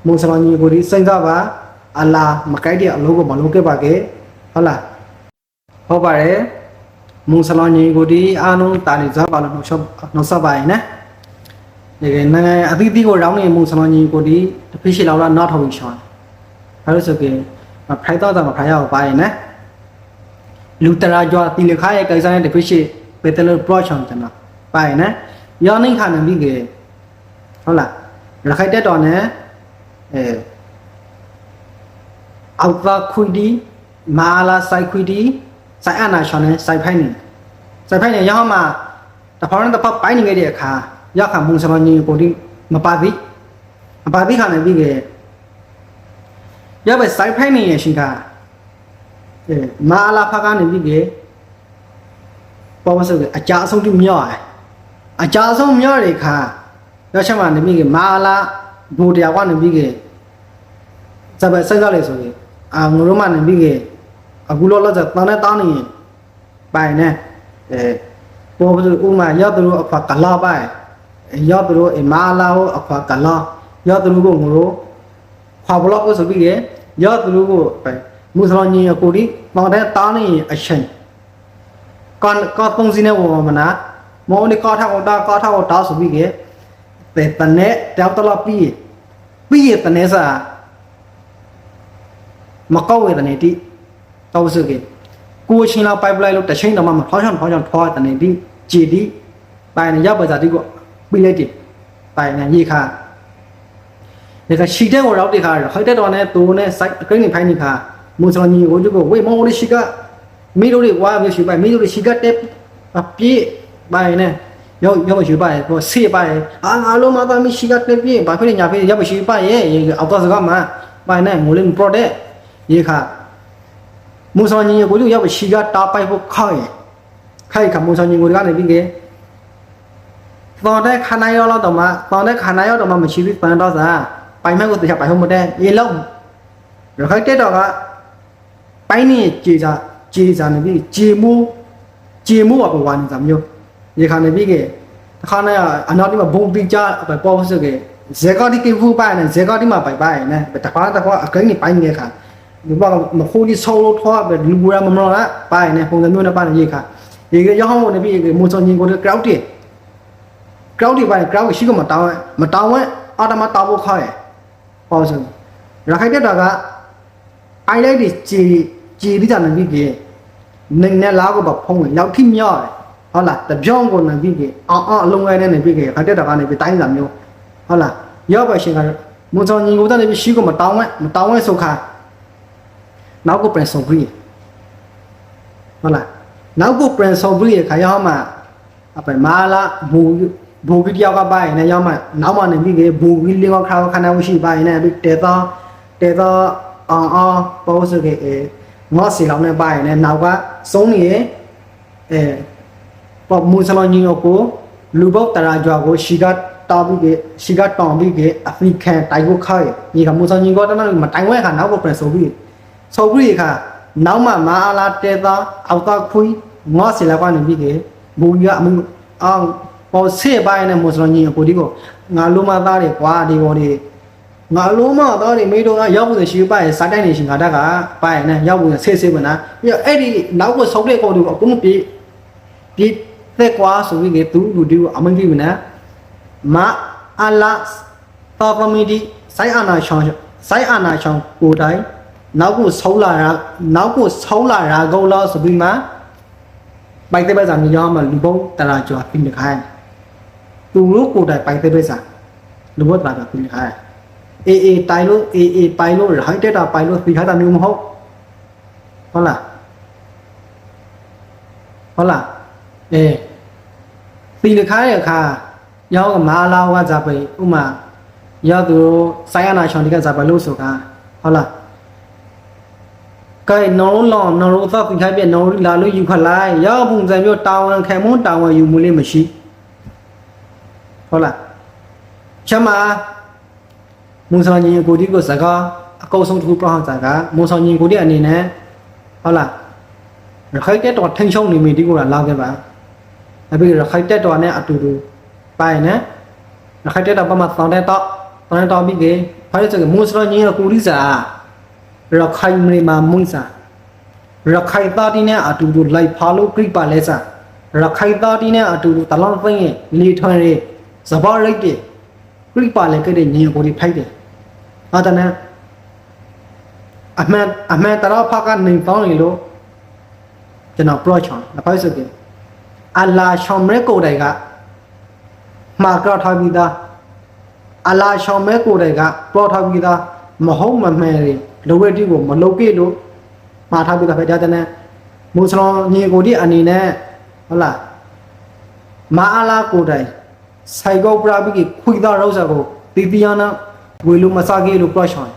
မုံစလောညီကိုဒီစိတ်ကပါအလာမကိုက်တဲ့အလုပ်ကိုမလုပ်ခဲ့ပါကေဟုတ်လားဟုတ်ပါတယ်မုံစလောညီကိုဒီအားလုံးတာနေစားပါလို့နှုတ်ဆက်ပါရင်နော်ဒီနိုင်ငံအသီးသီးကိုရောင်းနေမုံစလောညီကိုဒီတဖိရှိလောက်လာနောက်ထောက်ပြီးရှောင်းဘာလို့ဆိုကေမဖိုက်တော့တာမဖိုက်ရအောင်ပါရင်နော်လူတရာကြွားတီလခါရဲ့ကိစ္စနဲ့တဖိရှိပေတလို့ approach အောင်ကျွန်တော်ပါရင်နော်ရောင်းနေခါနေပြီကေဟုတ်လားရခိုင်တက်တော်နဲ့အောက်သာခွီဒီမာလာဆိုင်ခွီဒီဆိုင်အနာရှောင်းနဲ့ဆိုင်ဖိုင်နေရောက်မှတဖောင်းနဲ့တဖောက်ပိုင်းနေခဲ့တဲ့အခါရောက်ခါမုံစမညီကိုဒီမပါသေးခါနေပြီကေရောက်ပဲဆိုင်ဖိုင်နေရရှိကမာလာဖကနေပြီကေပေါ်မစကအကြအဆုံးတိမြော့အကြအဆုံးမြော့တဲ့ခါရောက်ချက်မှနေပြီကေမာလာဘူတရားကနေပြီကေစပယ်ဆက်ကြလေဆိုရင်ငိုရမနေပြီကေအခုလောလောဆယ်တန်းနဲ့တောင်းနေရင်ပိုင်နဲ့ပေါ်ပြီးဥမာရောက်သူတို့အခွာကလာပိုင်ရောက်သူတို့မာလာကိုအခွာကလာရောက်သူတို့ကိုငိုလို့ခွာဘလော့ကိုဆိုပြီးရောက်သူတို့ကိုမူစလောညီကိုဒီပေါတဲ့တောင်းနေရင်အချိန်ကောပုံစံနဲ့ဝမနာမောနေကောထားကိုတာဆိုပြီးတဲ့တနဲ့တောက်တော့ပြီးတနဲ့စားမကောက်ဝေတနေတိတော့ဆိုကေကိုချင်းလောက်ပိုက်ပလိုက်လို့တချင်းတော့မှထောင်းချောင်းထောတနေတိကြည်တိပိုင်နေရောက်ပါစားတိကိုပြီးလိုက်တိပိုင်နေရေခါဒီကရှိတဲ့ကိုရောက်တဲ့ခါဟိုက်တဲ့တော်နဲ့သူနဲ့ site အကိန်းနေဖိုင်းနေခါမူစလညီကိုတို့ကိုဝေမောလေးရှိကမီတို့တွေဝါမျိုးရှိပိုင်မီတို့တွေရှိကတက်ပြေးပိုင်နေရောက်ရှိပိုင်ကိုဆေးပိုင်ငါလုံးမသားမရှိကတက်ပြေးဘာဖြစ်နေညာဖြစ်ရောက်ရှိပိုင်ရဲ့အောက်တော့စကားမှာပိုင်နေငိုလေး product ရေခါမူဆောင်ညီကိုလူရောက်ရှိကတာပိုက်ဖို့ခိုက်ခါမူဆောင်ညီကိုကနေပြီးကေတော်တဲ့ခါနိုင်ရောက်တော့မှမရှိပြီးပန်တော့စားပိုင်မဲ့ကိုတခြားပိုင်ဟုတ်မတဲ့ရေလုံးရခိုက်တဲ့တော့ကပိုင်းနေကြေစားနေပြီးကြေမှုကဘဝနေစားမျိုးရေခါနေပြီးကေခါနဲ့အနောက်ဒီမှာဘုံတိကြပေါ်စကေဇေကောဒီကေဖူပိုင်နဲ့ဇေကောဒီမှာပိုင်နဲ့တခါအကိန်းနေပိုင်းနေခါဒီဘာမခိုးဒီဆောလို့ထွားပဲလူဘူးရမမလားပိုင်နေပုံစံမျိုးနဲ့ပိုင်ရေခါရေကရောက်ဟောင်းနေပြီးမူဆောင်ညီကိုလည်း crowd ပိုင် crowd ရှိကမတောင်းအော်တမတောင်းဖို့ခေါ်ရပေါ့ဆိုရခိုင်တက်တာကအိုင်လိုက်ဒီကြည်ပြီးတာနေပြီးနေနဲ့လားကိုဖုံးဝင်ရောက်ထိမြော့ဟုတ်လားတပြောင်းကိုနေပြီးအလုံးငယ်နဲ့နေပြီးခက်တက်တာကနေပြီးတိုင်းစာမျိုးဟုတ်လားရောက်ပါရှင်ကမူဆောင်ညီကိုတက်နေပြီးရှိကမတောင်းဝဲဆိုခါနောက်ကိုပြန်ဆောင်ပြီးဟုတ်လားနောက်ကိုပြန်ဆောင်ပြီးခါရောက်မှအပမာလာဘူကီတယောက်ကပိုင်နေရောက်မှနောက်မှနေပြီးဘူကီလေးကခါခဏမရှိပိုင်နေပြီးတေတော့ပေါ်စကေငေါစီလောင်းနေပိုင်နေနောက်ကစုံးနေပေါ်မူစလောညီကိုလူဘောက်တရာကြွားကိုရှိကတောင်းပြီးအဖရိကန်တိုင်ကိုခိုင်းဒီကမူစလောညီကိုတမန်မတိုင်ဝဲခါနောက်ကိုပြန်ဆောင်ပြီးခါနောက်မှမာလာတေတာအောက်တာခွီငေါစီလောက်ကနေပြီးဘူရအမှုအောင်ပေါ်ဆေးပိုင်းနဲ့မွတ်စလင်ကြီးကိုဒီကိုငါလုံးမသားတွေကွာဒီပေါ်ဒီငါလုံးမသားတွေမိတို့ကရောက်ဖို့ရှိပါရဲ့စားတိုင်းနေရှင်ငါတက်ကပိုင်နဲ့ရောက်ဖို့ဆေးမနာပြီးတော့အဲ့ဒီနောက်ကိုဆုံးတဲ့ကောင်တွေကိုအကုန်ပြေးသက်ကွာဆိုပြီးသူလူဒီကိုအမင်းကြီးမနာမာအလာတော်ကမီဒီဆိုင်အာနာချောင်းကိုတိုင်နောက်ကိုဆုံးလာတာကောလို့ဆိုပြီးမှပိုက်တဲ့ပဲစာမြေရောက်မှလူပေါင်းတရာကျော်ပြင်ခိုင်းသူတို့ကိုတိုင်ပိုက်တဲ့ပဲစာလူဘောတရာပြင်ခိုင်းအေတိုင်လို့အေပိုင်လို့ဟိုက်တက်တာပိုင်လို့ပြီးထားတာမျိုးမဟုတ်ဟုတ်လားပြီးလခိုင်းရခါရောက်မာလာဝါကြပဲဥမာရောက်သူဆိုင်ရနာချောင်းဒီကကြပဲလို့ဆိုကဟုတ်လားကဲနော်လောနော်လို့သောက်ပြီးခိုင်းပြနော်လာလို့ယူခလိုက်ရောက်ပုံစံမျိုးတာဝန်ခံမွန်းတာဝန်ယူမှုလေးမရှိဟုတ်လားချမမုံဆောင်ညီကိုဒီကိုစကားအကောဆုံးတစ်ခုပြောတာကမုံဆောင်ညီကိုဒီအနေနဲ့ဟုတ်လားရခိုင်တက်တော်ထိန်ချုံနေမိဒီကိုလာခဲ့ပါအပြီးရခိုင်တက်တော်နဲ့အတူတူပိုင်နဲ့ရခိုင်တက်တော်ပမာတောင်းတဲ့တော့ပြီး ဘာလို့ဆိုမိုးစလောညင်းကိုရီစာရခိုင်မြေမှာမုံစာရခိုင်သားတင်းနဲ့အတူတူလိုက်ဖာလို့ပြိပါလဲစာရခိုင်သားတင်းနဲ့အတူတူတလောင်းသိရင်လေထွန်းရဲစဘာရိတ်တဲ့ပြိပါလဲခဲ့တဲ့ညင်းကိုဒီဖိုက်တယ်အဲ့ဒါနဲ့အမှန်တရားဖကနေပေါင်းလေလို့ကျွန်တော် approach ချောင်းဘာလို့ဆိုကြအလာရှောင်းမဲကိုတိုင်ကမှာကြောက်ထားပြီးသားအလာရှောင်းမဲကိုတိုင်ကပေါ်ထားပြီးသားမဟုတ်မမှန်လေလိုဝဲတိကိုမလုပ်ပြလို့မှာထားပြီးသားပဲဒါတည်းမူစလောညီကိုဒီအနေနဲ့ဟုတ်လားမအားလာကိုတိုင်စိုက်ကောပရာပြီးခွေသားရောစာကိုတီတီယာနာဝေလူမစားကေလို့ approach ချောင်း